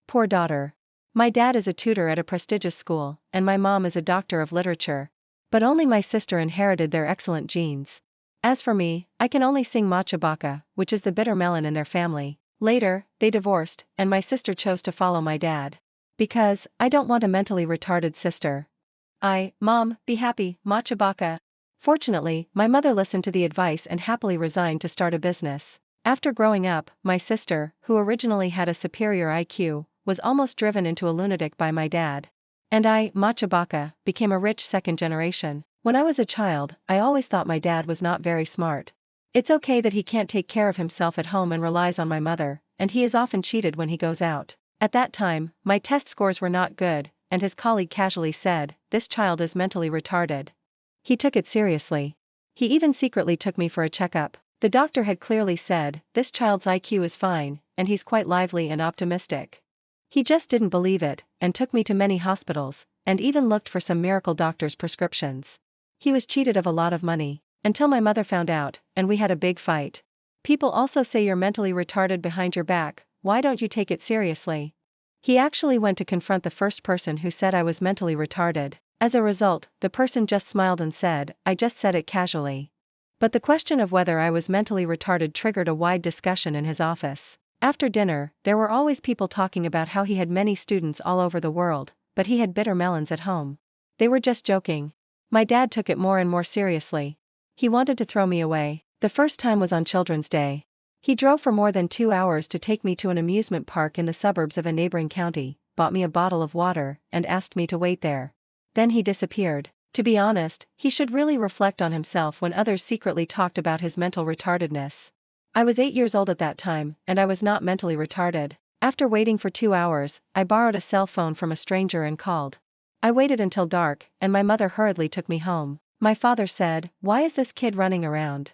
Poor daughter. My dad is a tutor at a prestigious school, and my mom is a doctor of literature. But only my sister inherited their excellent genes. As for me, I can only sing matcha baka, which is the bitter melon in their family. Later, they divorced, and my sister chose to follow my dad. Because, I don't want a mentally retarded sister. Mom, be happy, matcha baka. Fortunately, my mother listened to the advice and happily resigned to start a business. After growing up, my sister, who originally had a superior IQ, was almost driven into a lunatic by my dad. And I, matcha baka, became a rich second generation. When I was a child, I always thought my dad was not very smart. It's okay that he can't take care of himself at home and relies on my mother, and he is often cheated when he goes out. At that time, my test scores were not good, and his colleague casually said, "This child is mentally retarded." He took it seriously. He even secretly took me for a checkup. The doctor had clearly said, "This child's IQ is fine, and he's quite lively and optimistic." He just didn't believe it, and took me to many hospitals, and even looked for some miracle doctor's prescriptions. He was cheated of a lot of money, until my mother found out, and we had a big fight. People also say you're mentally retarded behind your back, why don't you take it seriously? He actually went to confront the first person who said I was mentally retarded. As a result, the person just smiled and said, "I just said it casually." But the question of whether I was mentally retarded triggered a wide discussion in his office. After dinner, there were always people talking about how he had many students all over the world, but he had bitter melons at home. They were just joking. My dad took it more and more seriously. He wanted to throw me away. The first time was on Children's Day. He drove for more than 2 hours to take me to an amusement park in the suburbs of a neighboring county, bought me a bottle of water, and asked me to wait there. Then he disappeared. To be honest, he should really reflect on himself when others secretly talked about his mental retardedness. I was 8 years old at that time, and I was not mentally retarded. After waiting for 2 hours, I borrowed a cell phone from a stranger and called. I waited until dark, and my mother hurriedly took me home. My father said, "Why is this kid running around?"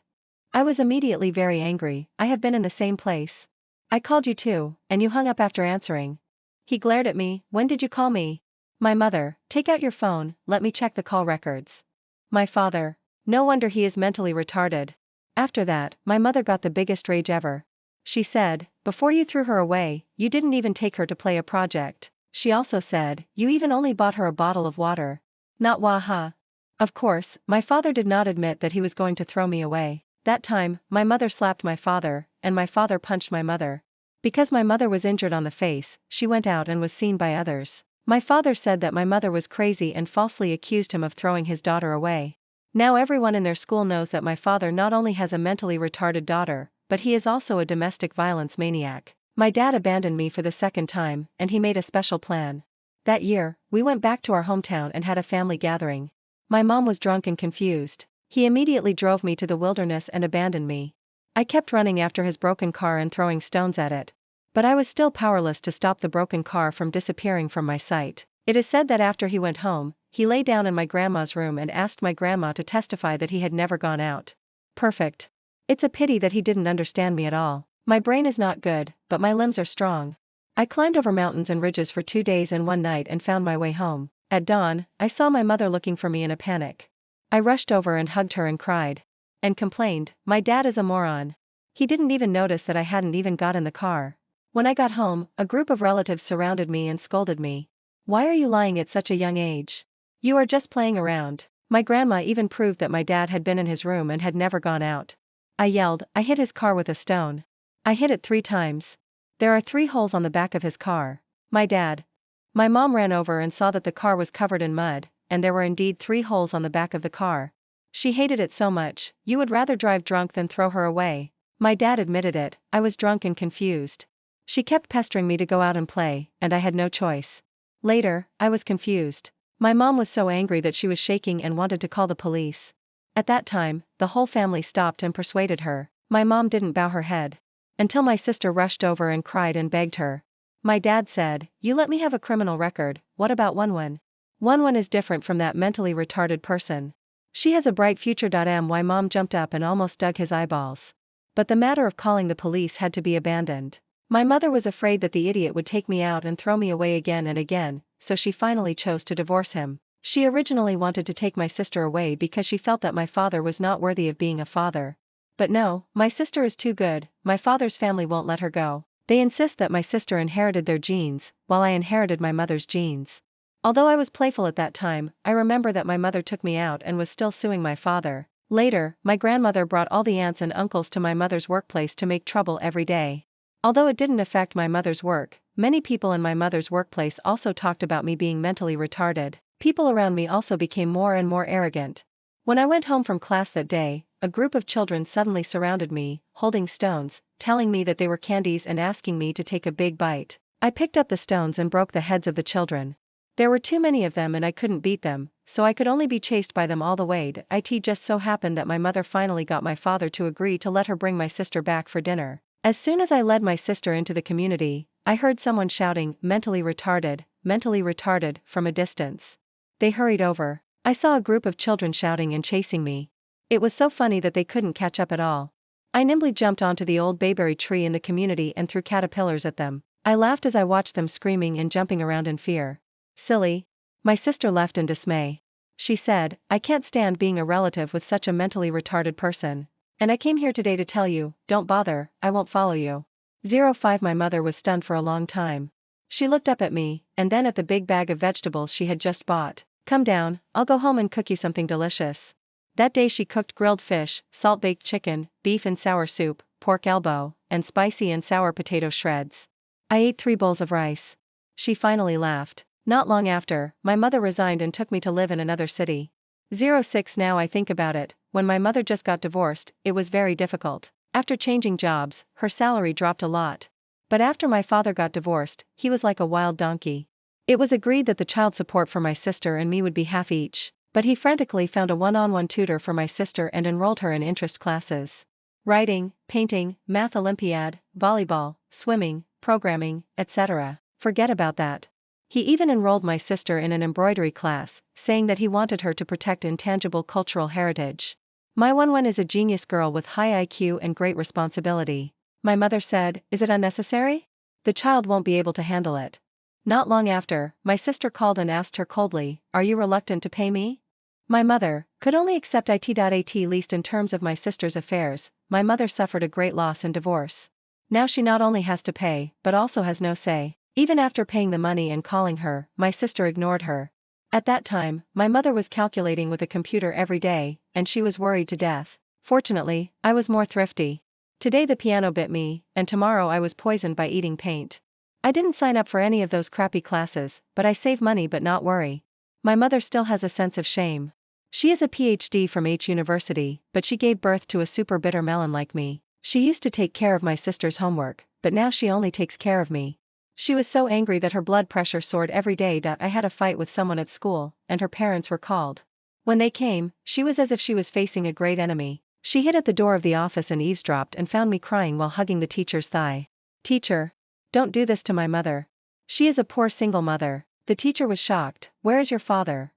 I was immediately very angry. "I have been in the same place. I called you too, and you hung up after answering." He glared at me, "When did you call me?" My mother, "Take out your phone, let me check the call records." My father, "No wonder he is mentally retarded." After that, my mother got the biggest rage ever. She said, "Before you threw her away, you didn't even take her to play a project." She also said, "You even only bought her a bottle of water." Not waha. Of course, my father did not admit that he was going to throw me away. That time, my mother slapped my father, and my father punched my mother. Because my mother was injured on the face, she went out and was seen by others. My father said that my mother was crazy and falsely accused him of throwing his daughter away. Now everyone in their school knows that my father not only has a mentally retarded daughter, but he is also a domestic violence maniac. My dad abandoned me for the second time, and he made a special plan. That year, we went back to our hometown and had a family gathering. My mom was drunk and confused. He immediately drove me to the wilderness and abandoned me. I kept running after his broken car and throwing stones at it. But I was still powerless to stop the broken car from disappearing from my sight. It is said that after he went home, he lay down in my grandma's room and asked my grandma to testify that he had never gone out. Perfect. It's a pity that he didn't understand me at all. My brain is not good, but my limbs are strong. I climbed over mountains and ridges for 2 days and 1 night and found my way home. At dawn, I saw my mother looking for me in a panic. I rushed over and hugged her and cried. And complained, "My dad is a moron. He didn't even notice that I hadn't even got in the car." When I got home, a group of relatives surrounded me and scolded me. "Why are you lying at such a young age? You are just playing around." My grandma even proved that my dad had been in his room and had never gone out. I yelled, "I hit his car with a stone. I hit it 3 times. There are 3 holes on the back of his car." My dad. My mom ran over and saw that the car was covered in mud, and there were indeed 3 holes on the back of the car. She hated it so much, "You would rather drive drunk than throw her away." My dad admitted it, I was drunk and confused. She kept pestering me to go out and play, and I had no choice. Later, I was confused. My mom was so angry that she was shaking and wanted to call the police. At that time, the whole family stopped and persuaded her. My mom didn't bow her head. Until my sister rushed over and cried and begged her. My dad said, "You let me have a criminal record, what about Won? Won is different from that mentally retarded person. She has a bright future. My mom jumped up and almost dug his eyeballs. But the matter of calling the police had to be abandoned. My mother was afraid that the idiot would take me out and throw me away again and again, so she finally chose to divorce him. She originally wanted to take my sister away because she felt that my father was not worthy of being a father. But no, my sister is too good, my father's family won't let her go. They insist that my sister inherited their genes, while I inherited my mother's genes. Although I was playful at that time, I remember that my mother took me out and was still suing my father. Later, my grandmother brought all the aunts and uncles to my mother's workplace to make trouble every day. Although it didn't affect my mother's work, many people in my mother's workplace also talked about me being mentally retarded. People around me also became more and more arrogant. When I went home from class that day, a group of children suddenly surrounded me, holding stones, telling me that they were candies and asking me to take a big bite. I picked up the stones and broke the heads of the children. There were too many of them and I couldn't beat them, so I could only be chased by them all the way. It just so happened that my mother finally got my father to agree to let her bring my sister back for dinner. As soon as I led my sister into the community, I heard someone shouting, mentally retarded, from a distance. They hurried over. I saw a group of children shouting and chasing me. It was so funny that they couldn't catch up at all. I nimbly jumped onto the old bayberry tree in the community and threw caterpillars at them. I laughed as I watched them screaming and jumping around in fear. Silly. My sister left in dismay. She said, I can't stand being a relative with such a mentally retarded person. And I came here today to tell you, don't bother, I won't follow you. 05 My mother was stunned for a long time. She looked up at me, and then at the big bag of vegetables she had just bought. Come down, I'll go home and cook you something delicious. That day she cooked grilled fish, salt-baked chicken, beef and sour soup, pork elbow, and spicy and sour potato shreds. I ate 3 bowls of rice. She finally laughed. Not long after, my mother resigned and took me to live in another city. 06 Now I think about it, when my mother just got divorced, it was very difficult. After changing jobs, her salary dropped a lot. But after my father got divorced, he was like a wild donkey. It was agreed that the child support for my sister and me would be half each, but he frantically found a one-on-one tutor for my sister and enrolled her in interest classes. Writing, painting, math Olympiad, volleyball, swimming, programming, etc. Forget about that. He even enrolled my sister in an embroidery class, saying that he wanted her to protect intangible cultural heritage. My one is a genius girl with high IQ and great responsibility. My mother said, is it unnecessary? The child won't be able to handle it. Not long after, my sister called and asked her coldly, are you reluctant to pay me? My mother could only accept it. Least in terms of my sister's affairs, my mother suffered a great loss in divorce. Now she not only has to pay, but also has no say. Even after paying the money and calling her, my sister ignored her. At that time, my mother was calculating with a computer every day, and she was worried to death. Fortunately, I was more thrifty. Today the piano bit me, and tomorrow I was poisoned by eating paint. I didn't sign up for any of those crappy classes, but I save money but not worry. My mother still has a sense of shame. She is a PhD from H University, but she gave birth to a super bitter melon like me. She used to take care of my sister's homework, but now she only takes care of me. She was so angry that her blood pressure soared every day. I had a fight with someone at school, and her parents were called. When they came, she was as if she was facing a great enemy. She hid at the door of the office and eavesdropped and found me crying while hugging the teacher's thigh. Teacher, don't do this to my mother. She is a poor single mother. The teacher was shocked. Where is your father?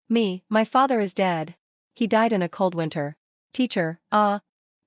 Me, my father is dead. He died in a cold winter. Teacher,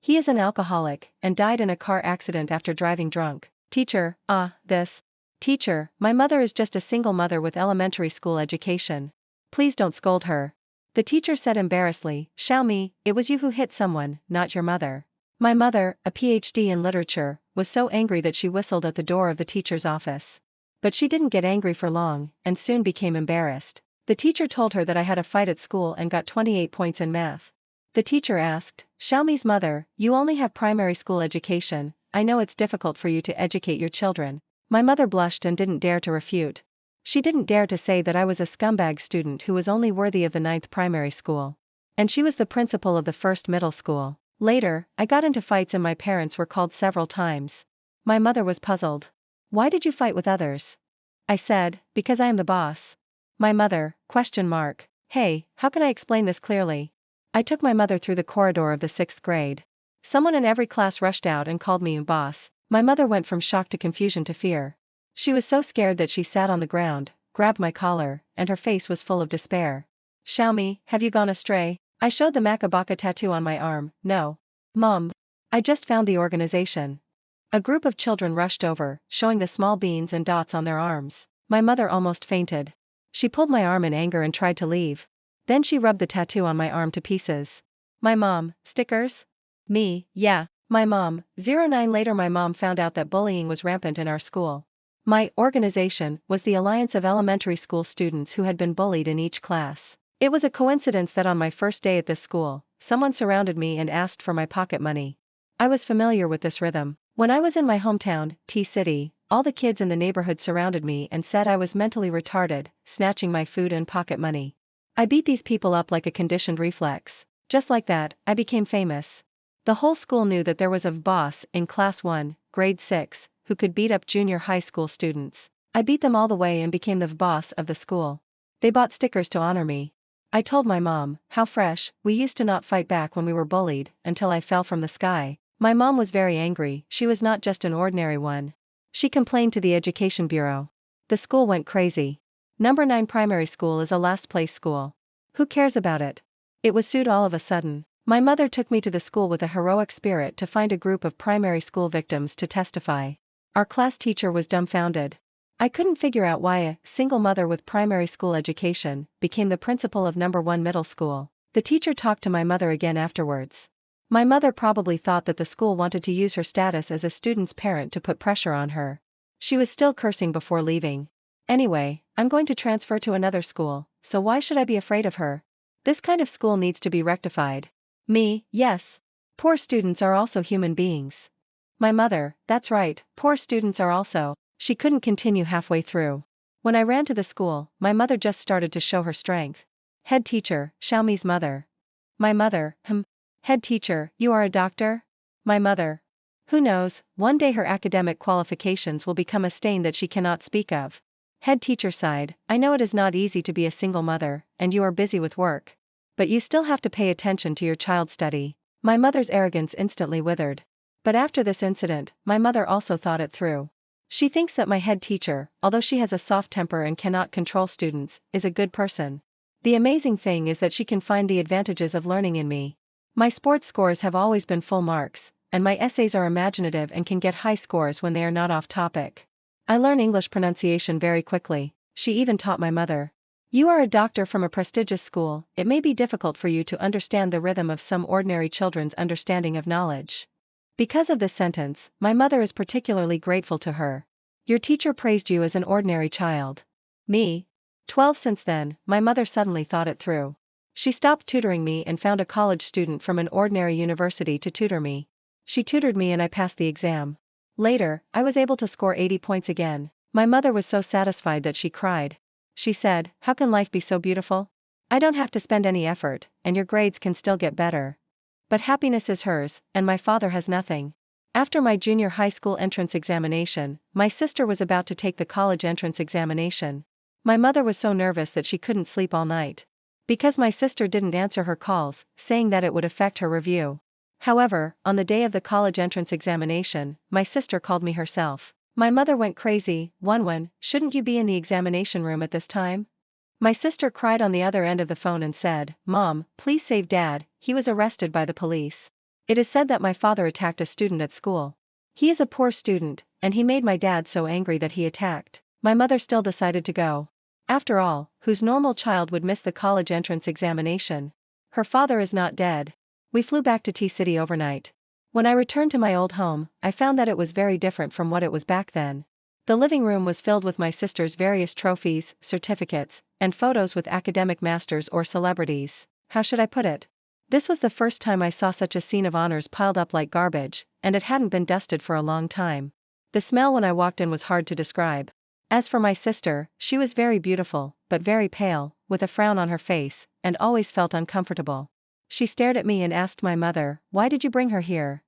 he is an alcoholic, and died in a car accident after driving drunk. Teacher, this. Teacher, my mother is just a single mother with elementary school education. Please don't scold her. The teacher said embarrassedly, Xiaomi, it was you who hit someone, not your mother. My mother, a PhD in literature, was so angry that she whistled at the door of the teacher's office. But she didn't get angry for long, and soon became embarrassed. The teacher told her that I had a fight at school and got 28 points in math. The teacher asked, Xiaomi's mother, you only have primary school education, I know it's difficult for you to educate your children. My mother blushed and didn't dare to refute. She didn't dare to say that I was a scumbag student who was only worthy of the 9th primary school. And she was the principal of the 1st middle school. Later, I got into fights and my parents were called several times. My mother was puzzled. Why did you fight with others? I said, because I am the boss. My mother, ? Hey, how can I explain this clearly? I took my mother through the corridor of the 6th grade. Someone in every class rushed out and called me boss. My mother went from shock to confusion to fear. She was so scared that she sat on the ground, grabbed my collar, and her face was full of despair. Xiaomi, have you gone astray? I showed the Makabaka tattoo on my arm. No. Mom. I just found the organization. A group of children rushed over, showing the small beans and dots on their arms. My mother almost fainted. She pulled my arm in anger and tried to leave. Then she rubbed the tattoo on my arm to pieces. My mom, stickers? Me, yeah. My mom, 09 later my mom found out that bullying was rampant in our school. My organization was the Alliance of Elementary School Students who had been bullied in each class. It was a coincidence that on my first day at this school, someone surrounded me and asked for my pocket money. I was familiar with this rhythm. When I was in my hometown, T-City, all the kids in the neighborhood surrounded me and said I was mentally retarded, snatching my food and pocket money. I beat these people up like a conditioned reflex. Just like that, I became famous. The whole school knew that there was a boss in class 1, grade 6, who could beat up junior high school students. I beat them all the way and became the boss of the school. They bought stickers to honor me. I told my mom, how fresh, we used to not fight back when we were bullied, until I fell from the sky. My mom was very angry, she was not just an ordinary one. She complained to the Education Bureau. The school went crazy. Number 9 primary school is a last place school. Who cares about it? It was sued all of a sudden. My mother took me to the school with a heroic spirit to find a group of primary school victims to testify. Our class teacher was dumbfounded. I couldn't figure out why a single mother with primary school education became the principal of number 1 middle school. The teacher talked to my mother again afterwards. My mother probably thought that the school wanted to use her status as a student's parent to put pressure on her. She was still cursing before leaving. Anyway, I'm going to transfer to another school, so why should I be afraid of her? This kind of school needs to be rectified. Me, yes. Poor students are also human beings. My mother, that's right, poor students are also. She couldn't continue halfway through. When I ran to the school, my mother just started to show her strength. Head teacher, Xiaomi's mother. My mother, Head teacher, you are a doctor? My mother. Who knows, one day her academic qualifications will become a stain that she cannot speak of. Head teacher sighed, I know it is not easy to be a single mother, and you are busy with work. But you still have to pay attention to your child's study. My mother's arrogance instantly withered. But after this incident, my mother also thought it through. She thinks that my head teacher, although she has a soft temper and cannot control students, is a good person. The amazing thing is that she can find the advantages of learning in me. My sports scores have always been full marks, and my essays are imaginative and can get high scores when they are not off topic. I learn English pronunciation very quickly. She even taught my mother. You are a doctor from a prestigious school, it may be difficult for you to understand the rhythm of some ordinary children's understanding of knowledge. Because of this sentence, my mother is particularly grateful to her. Your teacher praised you as an ordinary child. Me? 12. Since then, my mother suddenly thought it through. She stopped tutoring me and found a college student from an ordinary university to tutor me. She tutored me and I passed the exam. Later, I was able to score 80 points again. My mother was so satisfied that she cried. She said, how can life be so beautiful? I don't have to spend any effort, and your grades can still get better. But happiness is hers, and my father has nothing. After my junior high school entrance examination, my sister was about to take the college entrance examination. My mother was so nervous that she couldn't sleep all night. Because my sister didn't answer her calls, saying that it would affect her review. However, on the day of the college entrance examination, my sister called me herself. My mother went crazy. One, shouldn't you be in the examination room at this time? My sister cried on the other end of the phone and said, Mom, please save Dad, he was arrested by the police. It is said that my father attacked a student at school. He is a poor student, and he made my dad so angry that he attacked. My mother still decided to go. After all, whose normal child would miss the college entrance examination? Her father is not dead. We flew back to T-City overnight. When I returned to my old home, I found that it was very different from what it was back then. The living room was filled with my sister's various trophies, certificates, and photos with academic masters or celebrities. How should I put it? This was the first time I saw such a scene of honors piled up like garbage, and it hadn't been dusted for a long time. The smell when I walked in was hard to describe. As for my sister, she was very beautiful, but very pale, with a frown on her face, and always felt uncomfortable. She stared at me and asked my mother, why did you bring her here?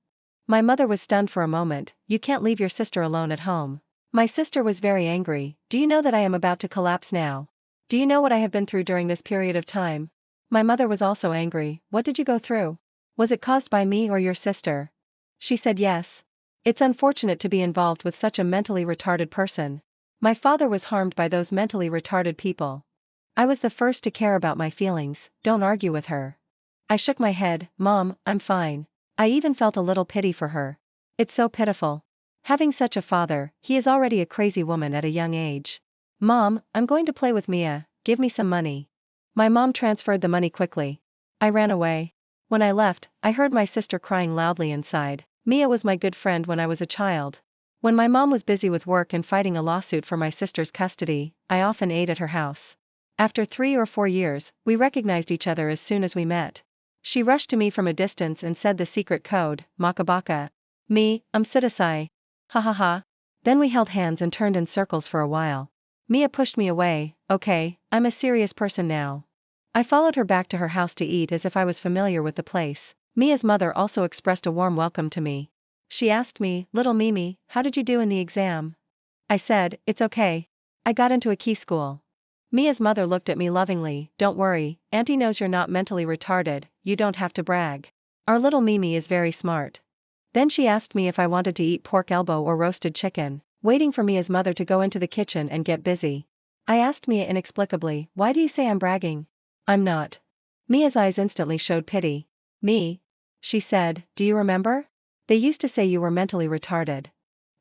My mother was stunned for a moment, you can't leave your sister alone at home. My sister was very angry, do you know that I am about to collapse now? Do you know what I have been through during this period of time? My mother was also angry, what did you go through? Was it caused by me or your sister? She said yes. It's unfortunate to be involved with such a mentally retarded person. My father was harmed by those mentally retarded people. I was the first to care about my feelings, don't argue with her. I shook my head, Mom, I'm fine. I even felt a little pity for her. It's so pitiful. Having such a father, he is already a crazy woman at a young age. Mom, I'm going to play with Mia, give me some money. My mom transferred the money quickly. I ran away. When I left, I heard my sister crying loudly inside. Mia was my good friend when I was a child. When my mom was busy with work and fighting a lawsuit for my sister's custody, I often ate at her house. After 3 or 4 years, we recognized each other as soon as we met. She rushed to me from a distance and said the secret code, Makabaka. Me, Sitasai. Ha ha ha. Then we held hands and turned in circles for a while. Mia pushed me away. Okay, I'm a serious person now. I followed her back to her house to eat as if I was familiar with the place. Mia's mother also expressed a warm welcome to me. She asked me, "Little Mimi, how did you do in the exam?" I said, "It's okay. I got into a key school." Mia's mother looked at me lovingly. "Don't worry, Auntie knows you're not mentally retarded, you don't have to brag. Our little Mimi is very smart." Then she asked me if I wanted to eat pork elbow or roasted chicken, waiting for Mia's mother to go into the kitchen and get busy. I asked Mia inexplicably, "Why do you say I'm bragging?" "I'm not." Mia's eyes instantly showed pity. "Me?" she said, "do you remember? They used to say you were mentally retarded."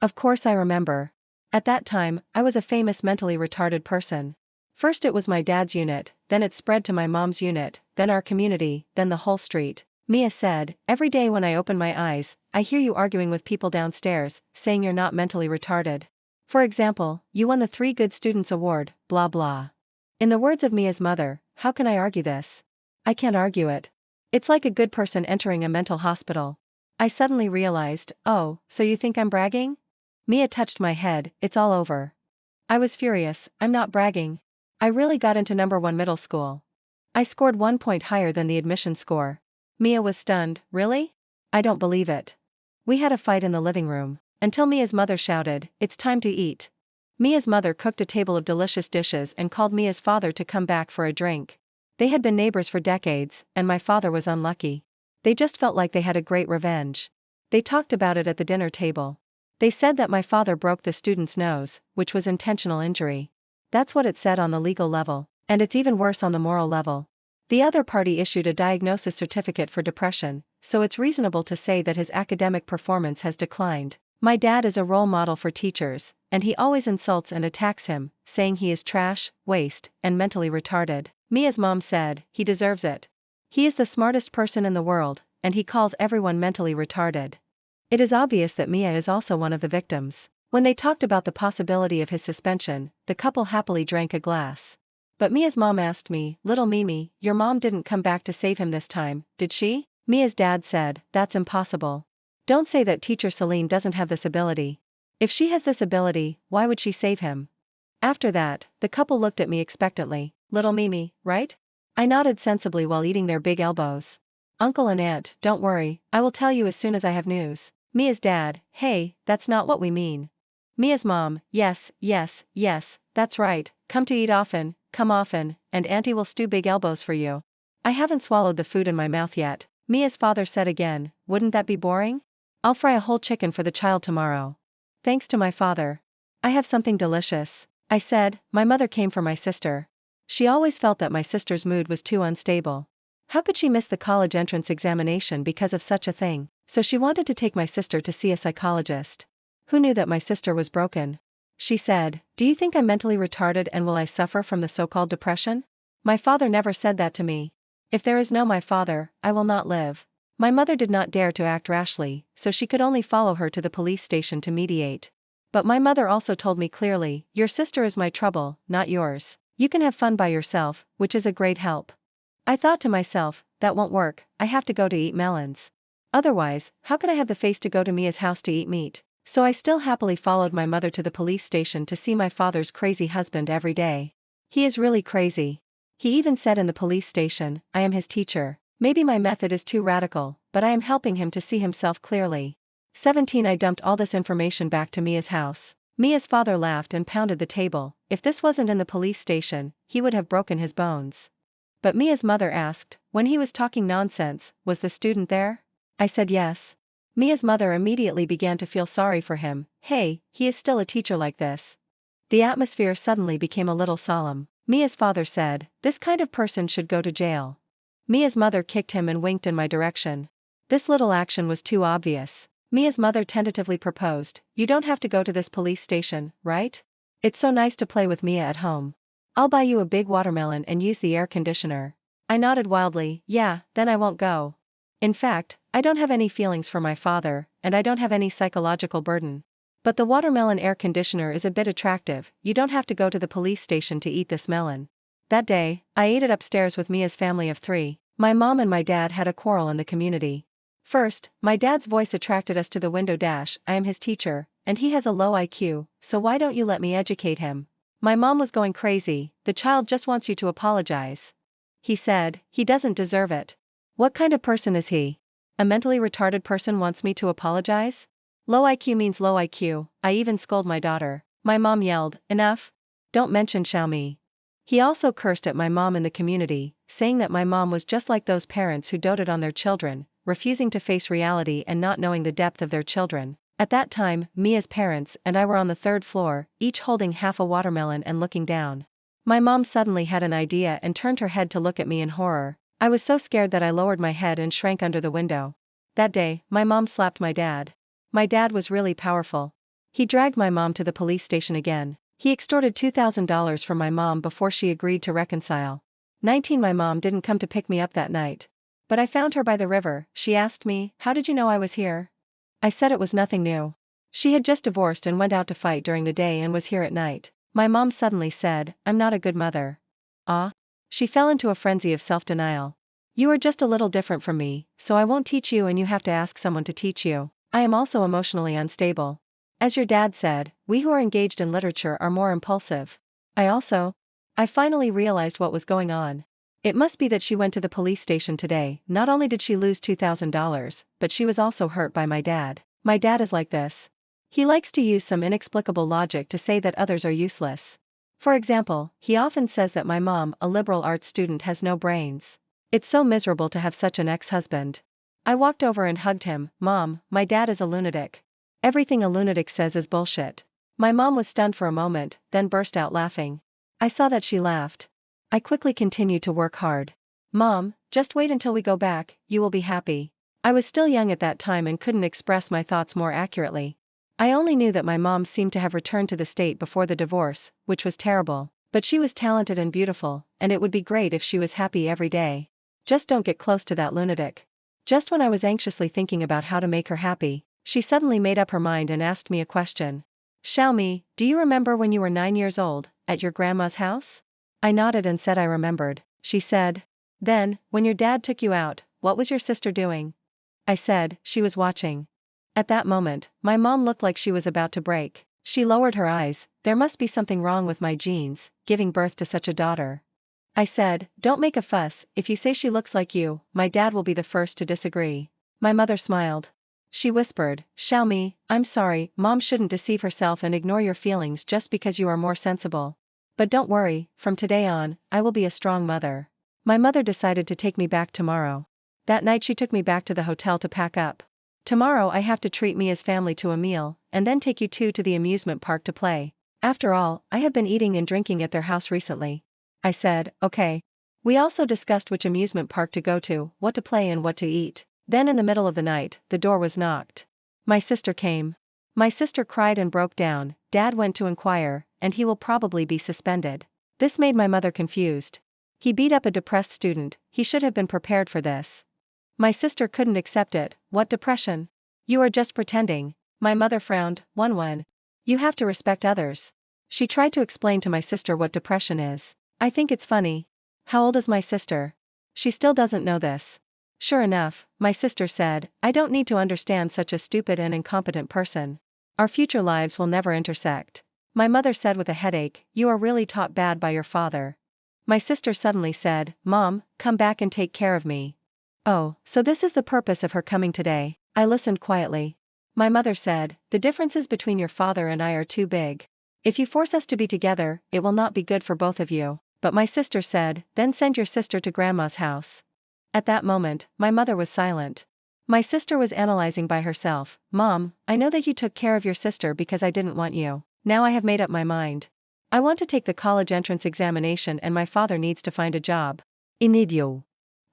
Of course I remember. At that time, I was a famous mentally retarded person. First it was my dad's unit, then it spread to my mom's unit, then our community, then the whole street. Mia said, "Every day when I open my eyes, I hear you arguing with people downstairs, saying you're not mentally retarded. For example, you won the 3 Good Students Award, blah blah." In the words of Mia's mother, how can I argue this? I can't argue it. It's like a good person entering a mental hospital. I suddenly realized, oh, so you think I'm bragging? Mia touched my head, "It's all over." I was furious, "I'm not bragging. I really got into #1 middle school. I scored 1 point higher than the admission score." Mia was stunned, "Really? I don't believe it." We had a fight in the living room, until Mia's mother shouted, "It's time to eat." Mia's mother cooked a table of delicious dishes and called Mia's father to come back for a drink. They had been neighbors for decades, and my father was unlucky. They just felt like they had a great revenge. They talked about it at the dinner table. They said that my father broke the student's nose, which was intentional injury. That's what it said on the legal level, and it's even worse on the moral level. The other party issued a diagnosis certificate for depression, so it's reasonable to say that his academic performance has declined. My dad is a role model for teachers, and he always insults and attacks him, saying he is trash, waste, and mentally retarded. Mia's mom said, "He deserves it. He is the smartest person in the world, and he calls everyone mentally retarded." It is obvious that Mia is also one of the victims. When they talked about the possibility of his suspension, the couple happily drank a glass. But Mia's mom asked me, "Little Mimi, your mom didn't come back to save him this time, did she?" Mia's dad said, "That's impossible. Don't say that teacher Celine doesn't have this ability. If she has this ability, why would she save him?" After that, the couple looked at me expectantly. "Little Mimi, right?" I nodded sensibly while eating their big elbows. "Uncle and Aunt, don't worry, I will tell you as soon as I have news." Mia's dad, "Hey, that's not what we mean." Mia's mom, "Yes, yes, yes, that's right, come to eat often, come often, and Auntie will stew big elbows for you." I haven't swallowed the food in my mouth yet. Mia's father said again, "Wouldn't that be boring? I'll fry a whole chicken for the child tomorrow." Thanks to my father. "I have something delicious," I said. My mother came for my sister. She always felt that my sister's mood was too unstable. How could she miss the college entrance examination because of such a thing? So she wanted to take my sister to see a psychologist. Who knew that my sister was broken? She said, "Do you think I'm mentally retarded and will I suffer from the so-called depression?" My father never said that to me. If there is no my father, I will not live. My mother did not dare to act rashly, so she could only follow her to the police station to mediate. But my mother also told me clearly, "Your sister is my trouble, not yours. You can have fun by yourself, which is a great help." I thought to myself, that won't work, I have to go to eat melons. Otherwise, how could I have the face to go to Mia's house to eat meat? So I still happily followed my mother to the police station to see my father's crazy husband every day. He is really crazy. He even said in the police station, "I am his teacher. Maybe my method is too radical, but I am helping him to see himself clearly." 17 I dumped all this information back to Mia's house. Mia's father laughed and pounded the table. If this wasn't in the police station, he would have broken his bones. But Mia's mother asked, when he was talking nonsense, was the student there? I said yes. Mia's mother immediately began to feel sorry for him. Hey, he is still a teacher like this. The atmosphere suddenly became a little solemn. Mia's father said, "This kind of person should go to jail." Mia's mother kicked him and winked in my direction. This little action was too obvious. Mia's mother tentatively proposed, "You don't have to go to this police station, right? It's so nice to play with Mia at home. I'll buy you a big watermelon and use the air conditioner." I nodded wildly, "Yeah, then I won't go." In fact, I don't have any feelings for my father, and I don't have any psychological burden. But the watermelon air conditioner is a bit attractive, you don't have to go to the police station to eat this melon. That day, I ate it upstairs with Mia's family of 3. My mom and my dad had a quarrel in the community. First, my dad's voice attracted us to the window dash, I am his teacher, and he has a low IQ, so why don't you let me educate him? My mom was going crazy, the child just wants you to apologize. He said, he doesn't deserve it. What kind of person is he? A mentally retarded person wants me to apologize? Low IQ means low IQ, I even scold my daughter. My mom yelled, enough? Don't mention Xiaomi. He also cursed at my mom in the community, saying that my mom was just like those parents who doted on their children, refusing to face reality and not knowing the depth of their children. At that time, Mia's parents and I were on the 3rd floor, each holding half a watermelon and looking down. My mom suddenly had an idea and turned her head to look at me in horror. I was so scared that I lowered my head and shrank under the window. That day, my mom slapped my dad. My dad was really powerful. He dragged my mom to the police station again. He extorted $2,000 from my mom before she agreed to reconcile. 19 My mom didn't come to pick me up that night. But I found her by the river. She asked me, how did you know I was here? I said it was nothing new. She had just divorced and went out to fight during the day and was here at night. My mom suddenly said, I'm not a good mother. Ah? She fell into a frenzy of self-denial. You are just a little different from me, so I won't teach you and you have to ask someone to teach you. I am also emotionally unstable. As your dad said, we who are engaged in literature are more impulsive. I finally realized what was going on. It must be that she went to the police station today. Not only did she lose $2,000, but she was also hurt by my dad. My dad is like this. He likes to use some inexplicable logic to say that others are useless. For example, he often says that my mom, a liberal arts student, has no brains. It's so miserable to have such an ex-husband. I walked over and hugged him. Mom, my dad is a lunatic. Everything a lunatic says is bullshit. My mom was stunned for a moment, then burst out laughing. I saw that she laughed. I quickly continued to work hard. Mom, just wait until we go back, you will be happy. I was still young at that time and couldn't express my thoughts more accurately. I only knew that my mom seemed to have returned to the state before the divorce, which was terrible, but she was talented and beautiful, and it would be great if she was happy every day. Just don't get close to that lunatic. Just when I was anxiously thinking about how to make her happy, she suddenly made up her mind and asked me a question. Xiaomi, do you remember when you were 9 years old, at your grandma's house? I nodded and said I remembered. She said, then, when your dad took you out, what was your sister doing? I said, she was watching. At that moment, my mom looked like she was about to break. She lowered her eyes, there must be something wrong with my genes, giving birth to such a daughter. I said, don't make a fuss, if you say she looks like you, my dad will be the first to disagree. My mother smiled. She whispered, Xiaomi, I'm sorry, mom shouldn't deceive herself and ignore your feelings just because you are more sensible. But don't worry, from today on, I will be a strong mother. My mother decided to take me back tomorrow. That night she took me back to the hotel to pack up. Tomorrow I have to treat Mia's family to a meal, and then take you two to the amusement park to play. After all, I have been eating and drinking at their house recently. I said, okay. We also discussed which amusement park to go to, what to play and what to eat. Then in the middle of the night, the door was knocked. My sister came. My sister cried and broke down. Dad went to inquire, and he will probably be suspended. This made my mother confused. He beat up a depressed student, he should have been prepared for this. My sister couldn't accept it. What depression? You are just pretending. My mother frowned. One. You have to respect others. She tried to explain to my sister what depression is. I think it's funny. How old is my sister? She still doesn't know this. Sure enough, my sister said, I don't need to understand such a stupid and incompetent person. Our future lives will never intersect. My mother said with a headache, you are really taught bad by your father. My sister suddenly said, Mom, come back and take care of me. Oh, so this is the purpose of her coming today. I listened quietly. My mother said, the differences between your father and I are too big. If you force us to be together, it will not be good for both of you. But my sister said, then send your sister to grandma's house. At that moment, my mother was silent. My sister was analyzing by herself. Mom, I know that you took care of your sister because I didn't want you. Now I have made up my mind. I want to take the college entrance examination and my father needs to find a job. Inidio.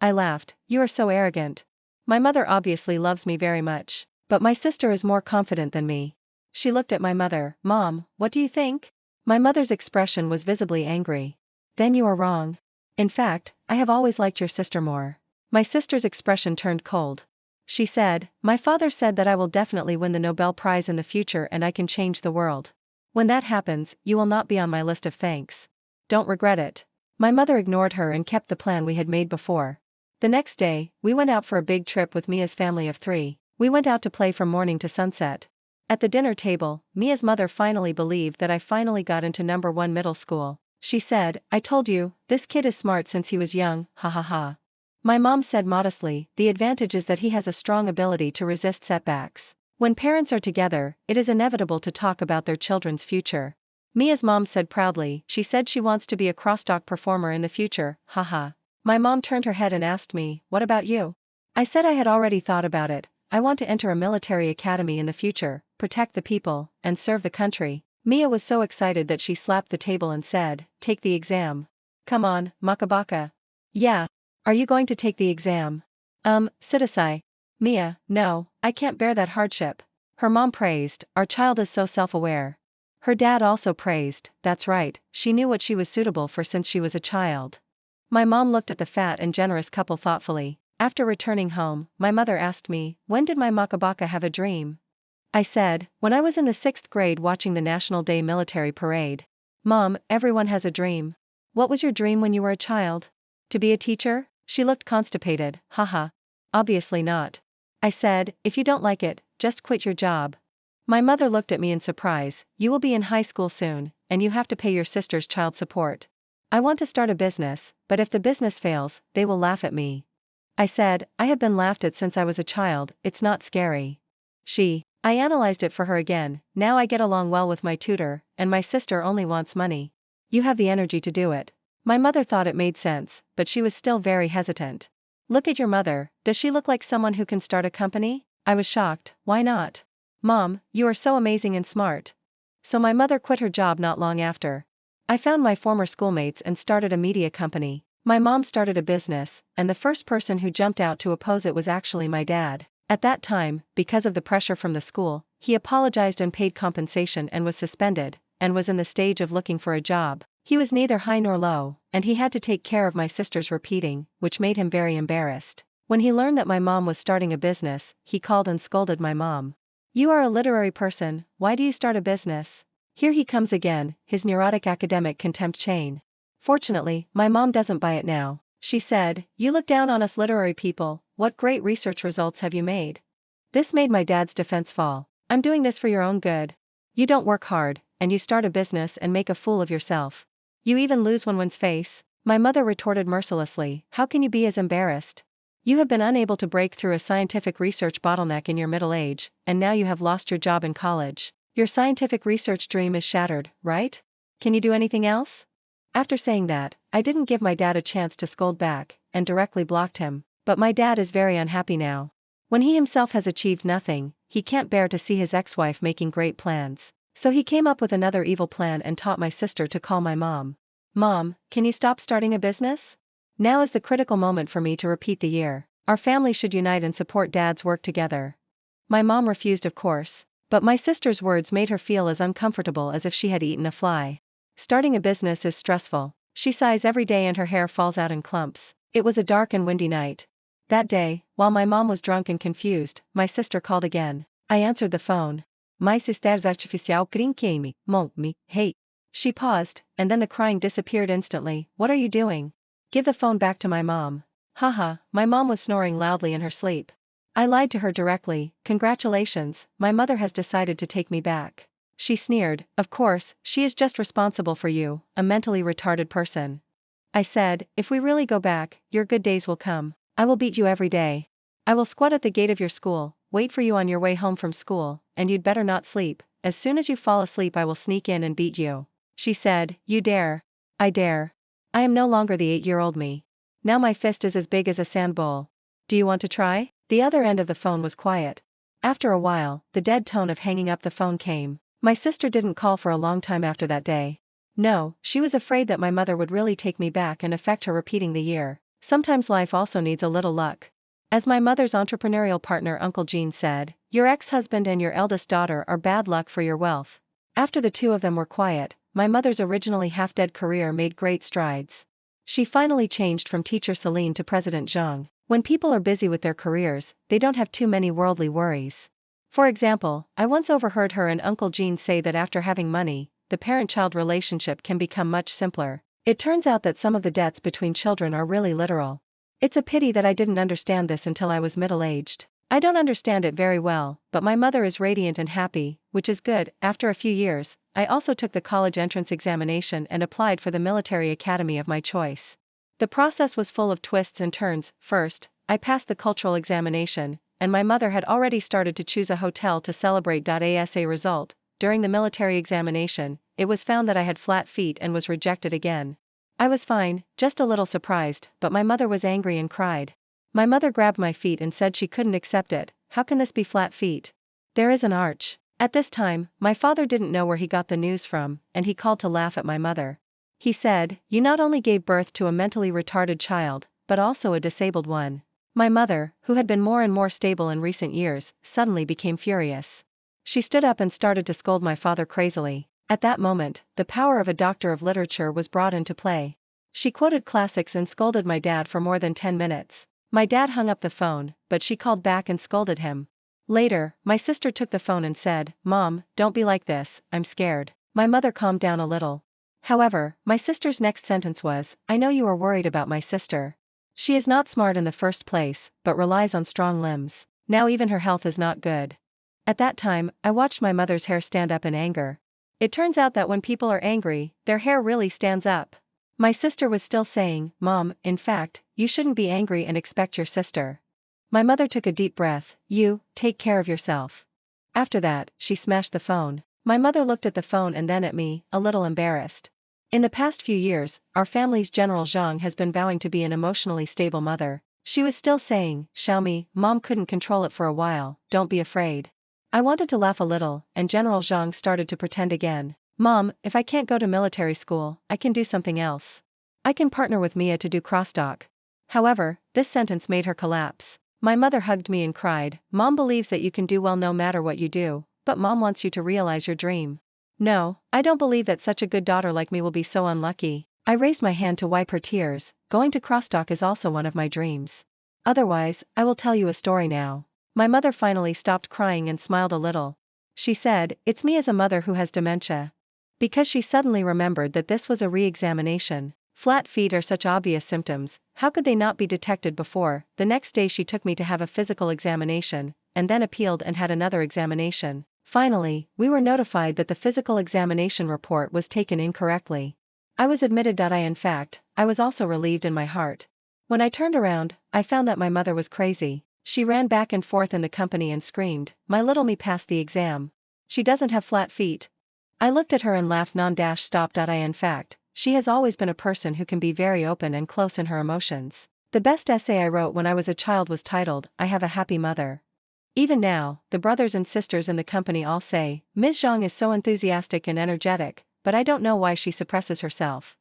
I laughed, you are so arrogant. My mother obviously loves me very much, but my sister is more confident than me. She looked at my mother, Mom, what do you think? My mother's expression was visibly angry. Then you are wrong. In fact, I have always liked your sister more. My sister's expression turned cold. She said, "My father said that I will definitely win the Nobel Prize in the future and I can change the world. When that happens, you will not be on my list of thanks. Don't regret it." My mother ignored her and kept the plan we had made before. The next day, we went out for a big trip with Mia's family of 3. We went out to play from morning to sunset. At the dinner table, Mia's mother finally believed that I finally got into number 1 middle school. She said, "I told you, this kid is smart since he was young, ha ha ha." My mom said modestly, "The advantage is that he has a strong ability to resist setbacks." When parents are together, it is inevitable to talk about their children's future. Mia's mom said proudly, "She said she wants to be a crosstalk performer in the future, haha." My mom turned her head and asked me, "What about you?" I said I had already thought about it. I want to enter a military academy in the future, protect the people, and serve the country. Mia was so excited that she slapped the table and said, "Take the exam. Come on, Makabaka." "Yeah. Are you going to take the exam?" Sitasai. "Mia, no, I can't bear that hardship." Her mom praised, "Our child is so self-aware." Her dad also praised, "That's right, she knew what she was suitable for since she was a child." My mom looked at the fat and generous couple thoughtfully. After returning home, my mother asked me, "When did my Makabaka have a dream?" I said, "When I was in the 6th grade watching the National Day military parade." "Mom, everyone has a dream. What was your dream when you were a child? To be a teacher?" She looked constipated, "Haha. Obviously not." I said, "If you don't like it, just quit your job." My mother looked at me in surprise, "You will be in high school soon, and you have to pay your sister's child support." "I want to start a business, but if the business fails, they will laugh at me." I said, "I have been laughed at since I was a child, it's not scary." I analyzed it for her again. "Now I get along well with my tutor, and my sister only wants money. You have the energy to do it." My mother thought it made sense, but she was still very hesitant. "Look at your mother, does she look like someone who can start a company?" I was shocked, "Why not?" "Mom, you are so amazing and smart." So my mother quit her job not long after. I found my former schoolmates and started a media company. My mom started a business, and the first person who jumped out to oppose it was actually my dad. At that time, because of the pressure from the school, he apologized and paid compensation and was suspended, and was in the stage of looking for a job. He was neither high nor low, and he had to take care of my sister's repeating, which made him very embarrassed. When he learned that my mom was starting a business, he called and scolded my mom. "You are a literary person, why do you start a business?" Here he comes again, his neurotic academic contempt chain. Fortunately, my mom doesn't buy it now. She said, "You look down on us literary people, what great research results have you made?" This made my dad's defense fall. "I'm doing this for your own good. You don't work hard, and you start a business and make a fool of yourself. You even lose one's face." My mother retorted mercilessly, "How can you be as embarrassed? You have been unable to break through a scientific research bottleneck in your middle age, and now you have lost your job in college. Your scientific research dream is shattered, right? Can you do anything else?" After saying that, I didn't give my dad a chance to scold back, and directly blocked him. But my dad is very unhappy now. When he himself has achieved nothing, he can't bear to see his ex-wife making great plans. So he came up with another evil plan and taught my sister to call my mom. "Mom, can you stop starting a business?" Now is the critical moment for me to repeat the year. Our family should unite and support dad's work together. My mom refused, of course. But my sister's words made her feel as uncomfortable as if she had eaten a fly. Starting a business is stressful. She sighs every day and her hair falls out in clumps. It was a dark and windy night. That day, while my mom was drunk and confused, my sister called again. I answered the phone. "My sister's artificial crinquei me, hey." She paused, and then the crying disappeared instantly. "What are you doing? Give the phone back to my mom." Haha, my mom was snoring loudly in her sleep. I lied to her directly. "Congratulations, my mother has decided to take me back." She sneered, "Of course, she is just responsible for you, a mentally retarded person." I said, "If we really go back, your good days will come. I will beat you every day. I will squat at the gate of your school, wait for you on your way home from school, and you'd better not sleep. As soon as you fall asleep I will sneak in and beat you." She said, "You dare." I dare. I am no longer the 8-year-old me. Now my fist is as big as a sand bowl. "Do you want to try?" The other end of the phone was quiet. After a while, the dead tone of hanging up the phone came. My sister didn't call for a long time after that day. No, she was afraid that my mother would really take me back and affect her repeating the year. Sometimes life also needs a little luck. As my mother's entrepreneurial partner Uncle Gene said, "Your ex-husband and your eldest daughter are bad luck for your wealth." After the two of them were quiet, my mother's originally half-dead career made great strides. She finally changed from teacher Celine to President Zhang. When people are busy with their careers, they don't have too many worldly worries. For example, I once overheard her and Uncle Gene say that after having money, the parent-child relationship can become much simpler. It turns out that some of the debts between children are really literal. It's a pity that I didn't understand this until I was middle-aged. I don't understand it very well, but my mother is radiant and happy, which is good. After a few years, I also took the college entrance examination and applied for the military academy of my choice. The process was full of twists and turns. First, I passed the cultural examination, and my mother had already started to choose a hotel to celebrate. As a result, during the military examination, it was found that I had flat feet and was rejected again. I was fine, just a little surprised, but my mother was angry and cried. My mother grabbed my feet and said she couldn't accept it. How can this be flat feet? There is an arch. At this time, my father didn't know where he got the news from, and he called to laugh at my mother. He said, "You not only gave birth to a mentally retarded child, but also a disabled one." My mother, who had been more and more stable in recent years, suddenly became furious. She stood up and started to scold my father crazily. At that moment, the power of a doctor of literature was brought into play. She quoted classics and scolded my dad for more than 10 minutes. My dad hung up the phone, but she called back and scolded him. Later, my sister took the phone and said, "Mom, don't be like this, I'm scared." My mother calmed down a little. However, my sister's next sentence was, "I know you are worried about my sister. She is not smart in the first place, but relies on strong limbs. Now even her health is not good." At that time, I watched my mother's hair stand up in anger. It turns out that when people are angry, their hair really stands up. My sister was still saying, "Mom, in fact, you shouldn't be angry and expect your sister." My mother took a deep breath. "You, take care of yourself." After that, she smashed the phone. My mother looked at the phone and then at me, a little embarrassed. In the past few years, our family's General Zhang has been vowing to be an emotionally stable mother. She was still saying, "Xiaomi, Mom couldn't control it for a while, don't be afraid." I wanted to laugh a little, and General Zhang started to pretend again. "Mom, if I can't go to military school, I can do something else. I can partner with Mia to do crosstalk." However, this sentence made her collapse. My mother hugged me and cried, "Mom believes that you can do well no matter what you do, but Mom wants you to realize your dream." No, I don't believe that such a good daughter like me will be so unlucky. I raised my hand to wipe her tears. Going to crosstalk is also one of my dreams. Otherwise, I will tell you a story now. My mother finally stopped crying and smiled a little. She said, "It's me as a mother who has dementia." Because she suddenly remembered that this was a re-examination. Flat feet are such obvious symptoms, how could they not be detected before? The next day she took me to have a physical examination, and then appealed and had another examination. Finally, we were notified that the physical examination report was taken incorrectly. I was admitted. In fact, I was also relieved in my heart. When I turned around, I found that my mother was crazy. She ran back and forth in the company and screamed, "My little me passed the exam. She doesn't have flat feet." I looked at her and laughed non-stop. In fact, she has always been a person who can be very open and close in her emotions. The best essay I wrote when I was a child was titled, "I Have a Happy Mother." Even now, the brothers and sisters in the company all say, "Ms. Zhang is so enthusiastic and energetic, but I don't know why she suppresses herself.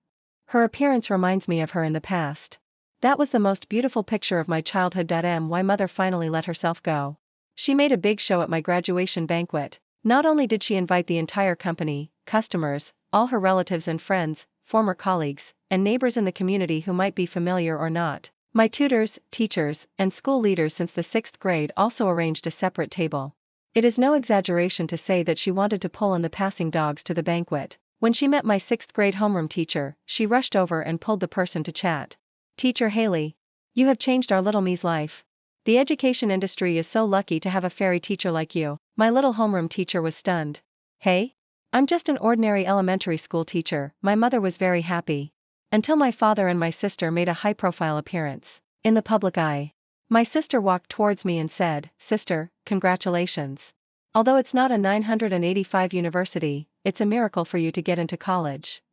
Her appearance reminds me of her in the past." That was the most beautiful picture of my childhood. My mother finally let herself go. She made a big show at my graduation banquet. Not only did she invite the entire company, customers, all her relatives and friends, former colleagues, and neighbors in the community who might be familiar or not. My tutors, teachers, and school leaders since the 6th grade also arranged a separate table. It is no exaggeration to say that she wanted to pull in the passing dogs to the banquet. When she met my 6th grade homeroom teacher, she rushed over and pulled the person to chat. "Teacher Haley, you have changed our little me's life. The education industry is so lucky to have a fairy teacher like you." My little homeroom teacher was stunned. "Hey? I'm just an ordinary elementary school teacher." My mother was very happy. Until my father and my sister made a high-profile appearance in the public eye. My sister walked towards me and said, "Sister, congratulations. Although it's not a 985 university, it's a miracle for you to get into college."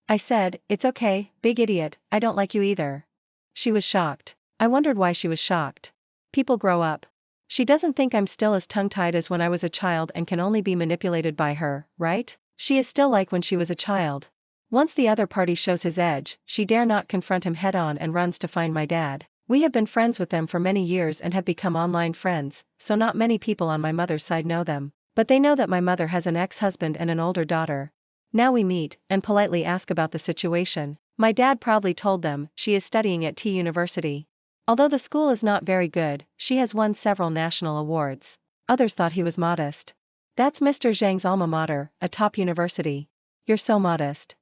I said, "It's okay, big idiot, I don't like you either." She was shocked. I wondered why she was shocked. People grow up. She doesn't think I'm still as tongue-tied as when I was a child and can only be manipulated by her, right? She is still like when she was a child. Once the other party shows his edge, she dare not confront him head-on and runs to find my dad. We have been friends with them for many years and have become online friends, so not many people on my mother's side know them. But they know that my mother has an ex-husband and an older daughter. Now we meet, and politely ask about the situation. My dad proudly told them she is studying at T University. Although the school is not very good, she has won several national awards. Others thought he was modest. That's Mr. Zhang's alma mater, a top university. You're so modest.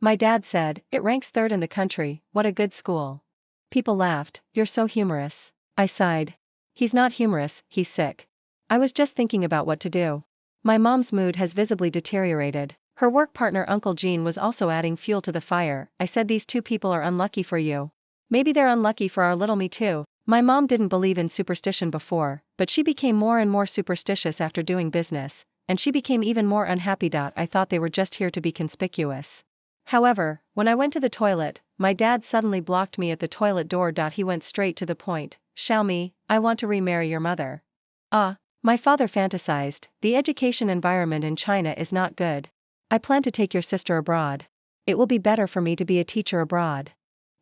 My dad said, it ranks third in the country, what a good school. People laughed, you're so humorous. I sighed. He's not humorous, he's sick. I was just thinking about what to do. My mom's mood has visibly deteriorated. Her work partner Uncle Gene was also adding fuel to the fire. I said these two people are unlucky for you. Maybe they're unlucky for our little me too. My mom didn't believe in superstition before, but she became more and more superstitious after doing business, and she became even more unhappy. I thought they were just here to be conspicuous. However, when I went to the toilet, my dad suddenly blocked me at the toilet door. He went straight to the point. Xiaomi, I want to remarry your mother. Ah, my father fantasized, the education environment in China is not good. I plan to take your sister abroad. It will be better for me to be a teacher abroad.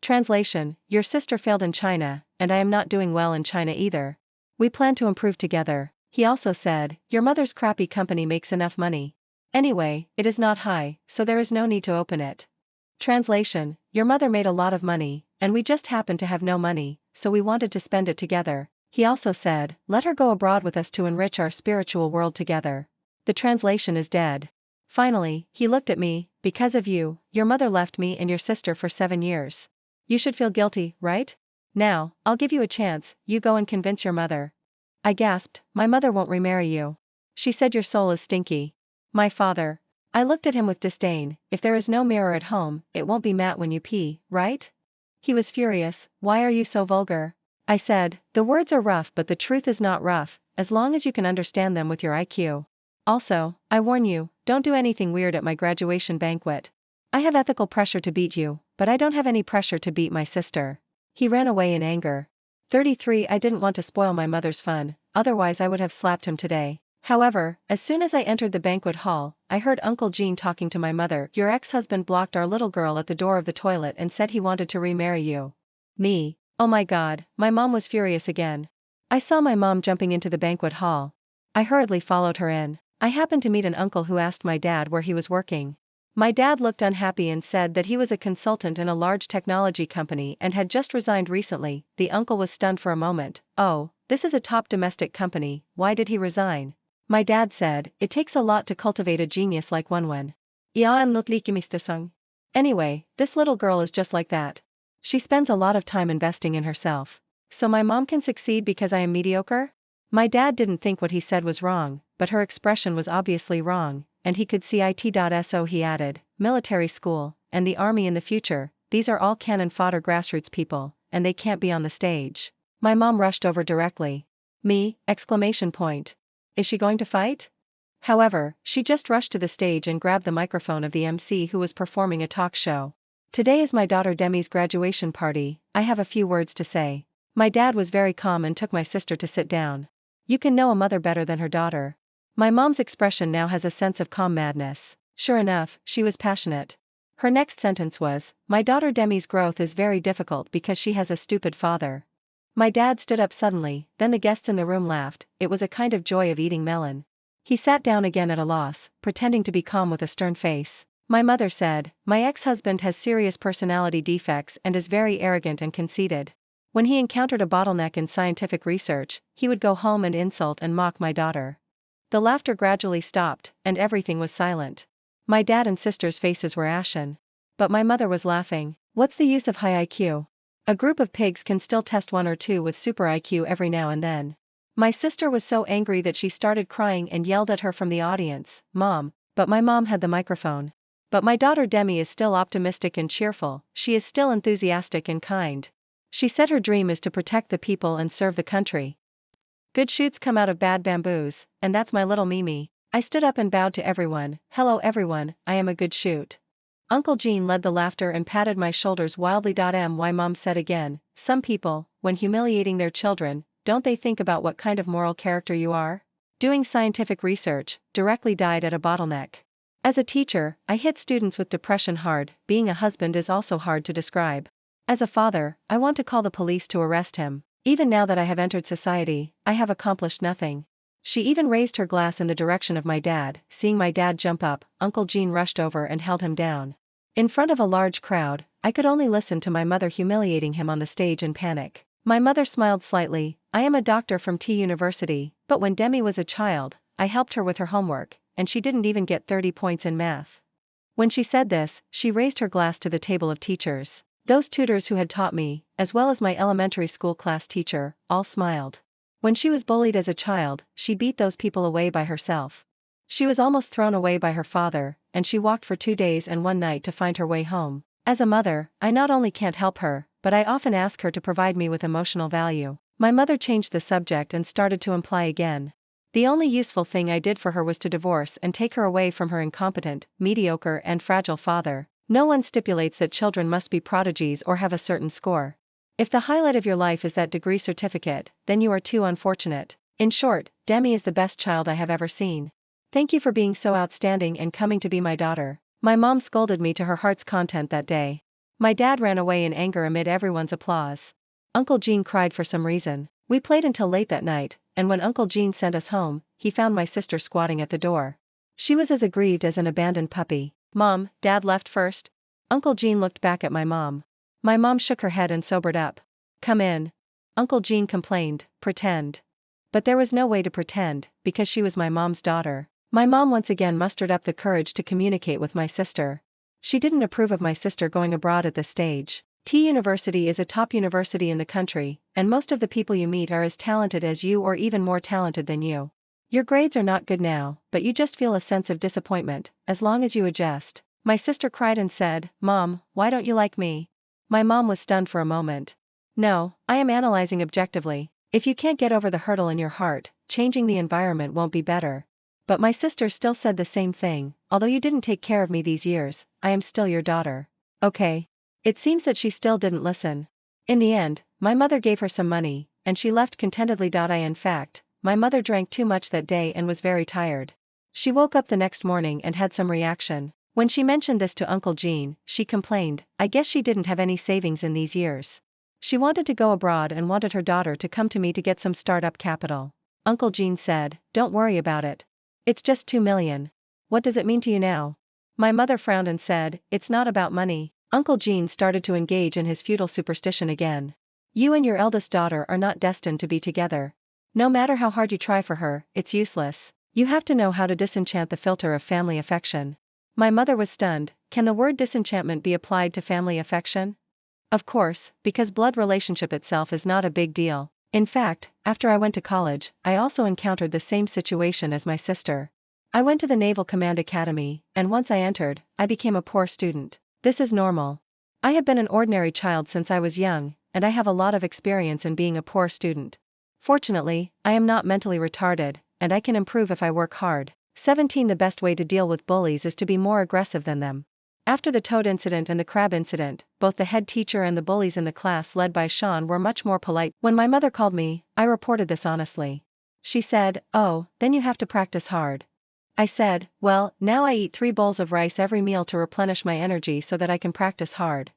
Translation, your sister failed in China, and I am not doing well in China either. We plan to improve together. He also said, your mother's crappy company makes enough money. Anyway, it is not high, so there is no need to open it. Translation, your mother made a lot of money, and we just happened to have no money, so we wanted to spend it together. He also said, let her go abroad with us to enrich our spiritual world together. The translation is dead. Finally, he looked at me, because of you, your mother left me and your sister for 7 years. You should feel guilty, right? Now, I'll give you a chance, you go and convince your mother. I gasped, my mother won't remarry you. She said your soul is stinky. My father. I looked at him with disdain, if there is no mirror at home, it won't be matte when you pee, right? He was furious, why are you so vulgar? I said, the words are rough but the truth is not rough, as long as you can understand them with your IQ. Also, I warn you, don't do anything weird at my graduation banquet. I have ethical pressure to beat you, but I don't have any pressure to beat my sister. He ran away in anger. 33 I didn't want to spoil my mother's fun, otherwise I would have slapped him today. However, as soon as I entered the banquet hall, I heard Uncle Gene talking to my mother. Your ex-husband blocked our little girl at the door of the toilet and said he wanted to remarry you. Me. Oh my god, my mom was furious again. I saw my mom jumping into the banquet hall. I hurriedly followed her in. I happened to meet an uncle who asked my dad where he was working. My dad looked unhappy and said that he was a consultant in a large technology company and had just resigned recently. The uncle was stunned for a moment. Oh, this is a top domestic company, why did he resign? My dad said, it takes a lot to cultivate a genius like Wenwen. Ja, I'm not like Mr. Sung. Anyway, this little girl is just like that. She spends a lot of time investing in herself. So my mom can succeed because I am mediocre? My dad didn't think what he said was wrong, but her expression was obviously wrong, and he could see it. So he added, military school, and the army in the future, these are all cannon fodder grassroots people, and they can't be on the stage. My mom rushed over directly. Me, exclamation point. Is she going to fight? However, she just rushed to the stage and grabbed the microphone of the MC who was performing a talk show. Today is my daughter Demi's graduation party, I have a few words to say. My dad was very calm and took my sister to sit down. You can know a mother better than her daughter. My mom's expression now has a sense of calm madness. Sure enough, she was passionate. Her next sentence was, my daughter Demi's growth is very difficult because she has a stupid father. My dad stood up suddenly, then the guests in the room laughed, it was a kind of joy of eating melon. He sat down again at a loss, pretending to be calm with a stern face. My mother said, my ex-husband has serious personality defects and is very arrogant and conceited. When he encountered a bottleneck in scientific research, he would go home and insult and mock my daughter. The laughter gradually stopped, and everything was silent. My dad and sister's faces were ashen. But my mother was laughing. What's the use of high IQ? A group of pigs can still test one or two with super IQ every now and then. My sister was so angry that she started crying and yelled at her from the audience, Mom, but my mom had the microphone. But my daughter Demi is still optimistic and cheerful, she is still enthusiastic and kind. She said her dream is to protect the people and serve the country. Good shoots come out of bad bamboos, and that's my little Mimi. I stood up and bowed to everyone. Hello everyone, I am a good shoot. Uncle Gene led the laughter and patted my shoulders wildly. My mom said again, some people, when humiliating their children, don't they think about what kind of moral character you are? Doing scientific research, directly died at a bottleneck. As a teacher, I hit students with depression hard, being a husband is also hard to describe. As a father, I want to call the police to arrest him. Even now that I have entered society, I have accomplished nothing. She even raised her glass in the direction of my dad. Seeing my dad jump up, Uncle Gene rushed over and held him down. In front of a large crowd, I could only listen to my mother humiliating him on the stage in panic. My mother smiled slightly. I am a doctor from T University, but when Demi was a child, I helped her with her homework, and she didn't even get 30 points in math. When she said this, she raised her glass to the table of teachers. Those tutors who had taught me, as well as my elementary school class teacher, all smiled. When she was bullied as a child, she beat those people away by herself. She was almost thrown away by her father, and she walked for 2 days and 1 night to find her way home. As a mother, I not only can't help her, but I often ask her to provide me with emotional value. My mother changed the subject and started to imply again. The only useful thing I did for her was to divorce and take her away from her incompetent, mediocre and fragile father. No one stipulates that children must be prodigies or have a certain score. If the highlight of your life is that degree certificate, then you are too unfortunate. In short, Demi is the best child I have ever seen. Thank you for being so outstanding and coming to be my daughter. My mom scolded me to her heart's content that day. My dad ran away in anger amid everyone's applause. Uncle Gene cried for some reason. We played until late that night, and when Uncle Gene sent us home, he found my sister squatting at the door. She was as aggrieved as an abandoned puppy. Mom, Dad left first? Uncle Gene looked back at my mom. My mom shook her head and sobered up. Come in. Uncle Gene complained, pretend. But there was no way to pretend, because she was my mom's daughter. My mom once again mustered up the courage to communicate with my sister. She didn't approve of my sister going abroad at this stage. T University is a top university in the country, and most of the people you meet are as talented as you or even more talented than you. Your grades are not good now, but you just feel a sense of disappointment, as long as you adjust. My sister cried and said, Mom, why don't you like me? My mom was stunned for a moment. No, I am analyzing objectively. If you can't get over the hurdle in your heart, changing the environment won't be better. But my sister still said the same thing, although you didn't take care of me these years, I am still your daughter. Okay. It seems that she still didn't listen. In the end, my mother gave her some money, and she left contentedly. In fact, my mother drank too much that day and was very tired. She woke up the next morning and had some reaction. When she mentioned this to Uncle Gene, she complained, I guess she didn't have any savings in these years. She wanted to go abroad and wanted her daughter to come to me to get some startup capital. Uncle Gene said, don't worry about it. It's just 2 million. What does it mean to you now? My mother frowned and said, it's not about money. Uncle Gene started to engage in his feudal superstition again. You and your eldest daughter are not destined to be together. No matter how hard you try for her, it's useless. You have to know how to disenchant the filter of family affection. My mother was stunned. Can the word disenchantment be applied to family affection? Of course, because blood relationship itself is not a big deal. In fact, after I went to college, I also encountered the same situation as my sister. I went to the Naval Command Academy, and once I entered, I became a poor student. This is normal. I have been an ordinary child since I was young, and I have a lot of experience in being a poor student. Fortunately, I am not mentally retarded, and I can improve if I work hard. 17 The best way to deal with bullies is to be more aggressive than them. After the toad incident and the crab incident, both the head teacher and the bullies in the class led by Sean were much more polite. When my mother called me, I reported this honestly. She said, oh, then you have to practice hard. I said, well, now I eat 3 bowls of rice every meal to replenish my energy so that I can practice hard.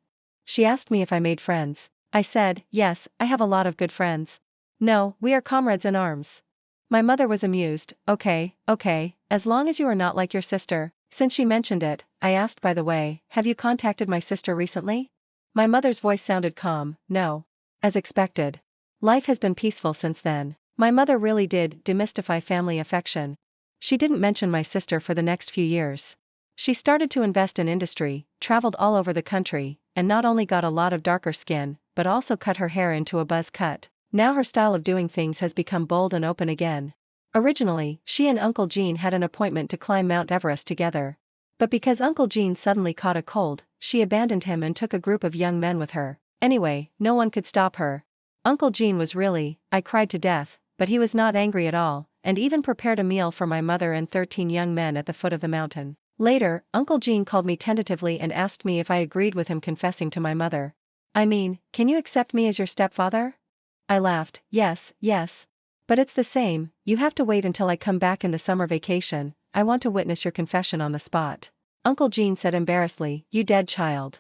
She asked me if I made friends. I said, yes, I have a lot of good friends. No, we are comrades in arms. My mother was amused. Okay, as long as you are not like your sister. Since she mentioned it, I asked, by the way, have you contacted my sister recently? My mother's voice sounded calm, no. As expected. Life has been peaceful since then. My mother really did demystify family affection. She didn't mention my sister for the next few years. She started to invest in industry, traveled all over the country, and not only got a lot of darker skin, but also cut her hair into a buzz cut. Now her style of doing things has become bold and open again. Originally, she and Uncle Gene had an appointment to climb Mount Everest together. But because Uncle Gene suddenly caught a cold, she abandoned him and took a group of young men with her. Anyway, no one could stop her. Uncle Gene was really, I cried to death, but he was not angry at all, and even prepared a meal for my mother and 13 young men at the foot of the mountain. Later, Uncle Gene called me tentatively and asked me if I agreed with him confessing to my mother. I mean, can you accept me as your stepfather? I laughed, yes. But it's the same, you have to wait until I come back in the summer vacation, I want to witness your confession on the spot. Uncle Gene said embarrassedly, you dead child.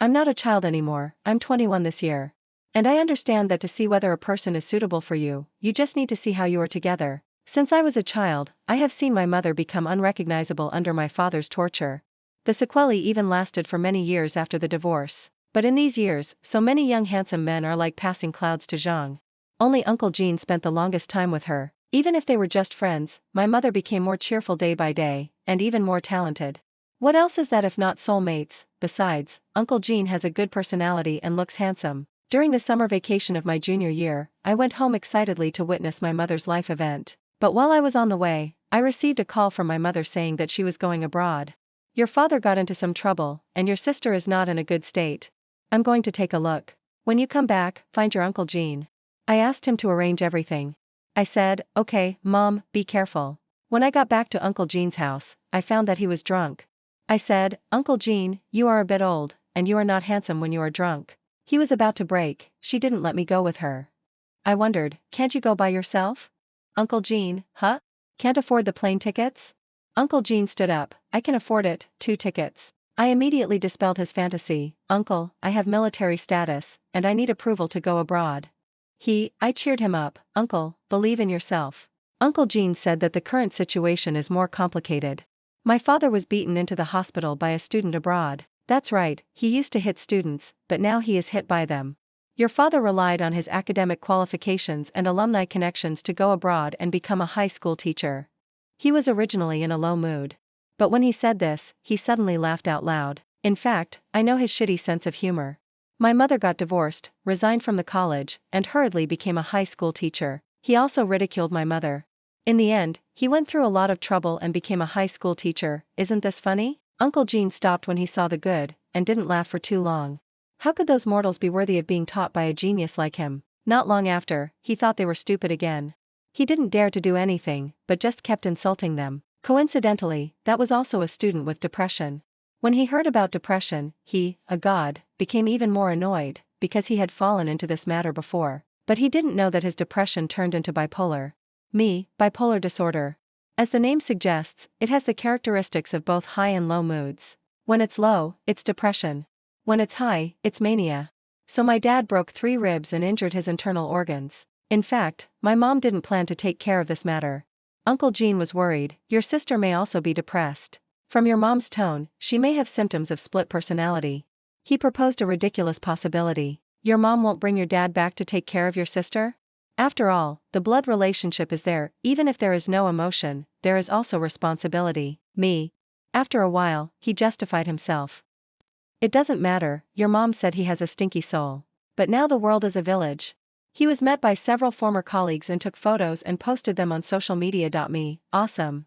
I'm not a child anymore, I'm 21 this year. And I understand that to see whether a person is suitable for you, you just need to see how you are together. Since I was a child, I have seen my mother become unrecognizable under my father's torture. The sequelae even lasted for many years after the divorce. But in these years, so many young handsome men are like passing clouds to Zhang. Only Uncle Jean spent the longest time with her. Even if they were just friends, my mother became more cheerful day by day, and even more talented. What else is that if not soulmates? Besides, Uncle Jean has a good personality and looks handsome. During the summer vacation of my junior year, I went home excitedly to witness my mother's life event. But while I was on the way, I received a call from my mother saying that she was going abroad. Your father got into some trouble, and your sister is not in a good state. I'm going to take a look. When you come back, find your Uncle Jean. I asked him to arrange everything. I said, okay, Mom, be careful. When I got back to Uncle Jean's house, I found that he was drunk. I said, Uncle Jean, you are a bit old, and you are not handsome when you are drunk. He was about to break. She didn't let me go with her. I wondered, can't you go by yourself? Uncle Jean, huh? Can't afford the plane tickets? Uncle Jean stood up. I can afford it, 2 tickets. I immediately dispelled his fantasy. Uncle, I have military status, and I need approval to go abroad. I cheered him up. Uncle, believe in yourself. Uncle Jean said that the current situation is more complicated. My father was beaten into the hospital by a student abroad. That's right, he used to hit students, but now he is hit by them. Your father relied on his academic qualifications and alumni connections to go abroad and become a high school teacher. He was originally in a low mood. But when he said this, he suddenly laughed out loud. In fact, I know his shitty sense of humor. My mother got divorced, resigned from the college, and hurriedly became a high school teacher. He also ridiculed my mother. In the end, he went through a lot of trouble and became a high school teacher. Isn't this funny? Uncle Jean stopped when he saw the good, and didn't laugh for too long. How could those mortals be worthy of being taught by a genius like him? Not long after, he thought they were stupid again. He didn't dare to do anything, but just kept insulting them. Coincidentally, that was also a student with depression. When he heard about depression, he, a god, became even more annoyed, because he had fallen into this matter before. But he didn't know that his depression turned into bipolar. Bipolar disorder. As the name suggests, it has the characteristics of both high and low moods. When it's low, it's depression. When it's high, it's mania. So my dad broke 3 ribs and injured his internal organs. In fact, my mom didn't plan to take care of this matter. Uncle Jean was worried. Your sister may also be depressed. From your mom's tone, she may have symptoms of split personality. He proposed a ridiculous possibility. Your mom won't bring your dad back to take care of your sister? After all, the blood relationship is there. Even if there is no emotion, there is also responsibility. After a while, he justified himself. It doesn't matter, your mom said he has a stinky soul. But now the world is a village. He was met by several former colleagues and took photos and posted them on social media. Awesome.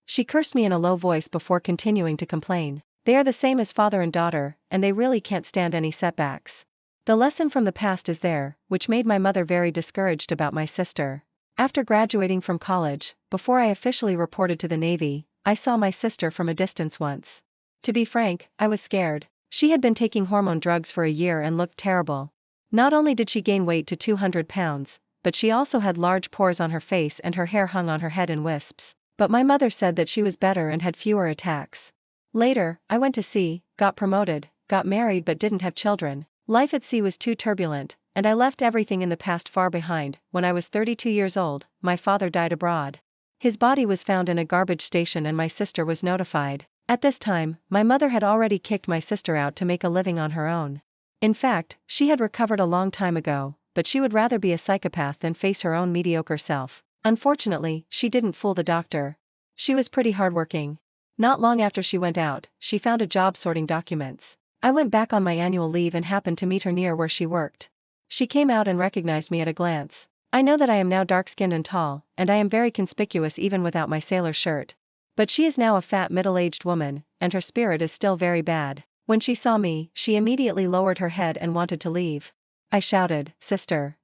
She cursed me in a low voice before continuing to complain. They are the same as father and daughter, and they really can't stand any setbacks. The lesson from the past is there, which made my mother very discouraged about my sister. After graduating from college, before I officially reported to the Navy, I saw my sister from a distance once. To be frank, I was scared. She had been taking hormone drugs for a year and looked terrible. Not only did she gain weight to 200 pounds, but she also had large pores on her face and her hair hung on her head in wisps. But my mother said that she was better and had fewer attacks. Later, I went to sea, got promoted, got married but didn't have children. Life at sea was too turbulent, and I left everything in the past far behind. When I was 32 years old, my father died abroad. His body was found in a garbage station and my sister was notified. At this time, my mother had already kicked my sister out to make a living on her own. In fact, she had recovered a long time ago, but she would rather be a psychopath than face her own mediocre self. Unfortunately, she didn't fool the doctor. She was pretty hardworking. Not long after she went out, she found a job sorting documents. I went back on my annual leave and happened to meet her near where she worked. She came out and recognized me at a glance. I know that I am now dark-skinned and tall, and I am very conspicuous even without my sailor shirt. But she is now a fat middle-aged woman, and her spirit is still very bad. When she saw me, she immediately lowered her head and wanted to leave. I shouted, "Sister."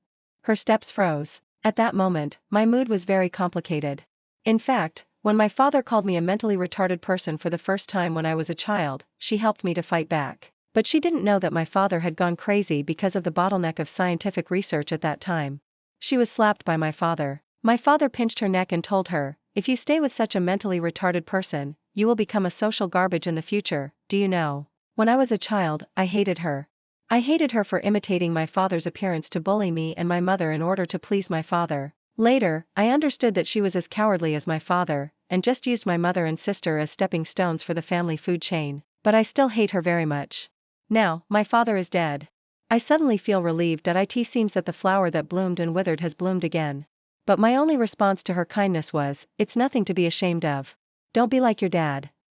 Her steps froze. At that moment, my mood was very complicated. In fact, when my father called me a mentally retarded person for the first time when I was a child, she helped me to fight back. But she didn't know that my father had gone crazy because of the bottleneck of scientific research at that time. She was slapped by my father. My father pinched her neck and told her, "If you stay with such a mentally retarded person, you will become a social garbage in the future, do you know?" When I was a child, I hated her. I hated her for imitating my father's appearance to bully me and my mother in order to please my father. Later, I understood that she was as cowardly as my father, and just used my mother and sister as stepping stones for the family food chain, but I still hate her very much. Now, my father is dead. I suddenly feel relieved that it seems that the flower that bloomed and withered has bloomed again. But my only response to her kindness was, "It's nothing to be ashamed of. Don't be like your dad."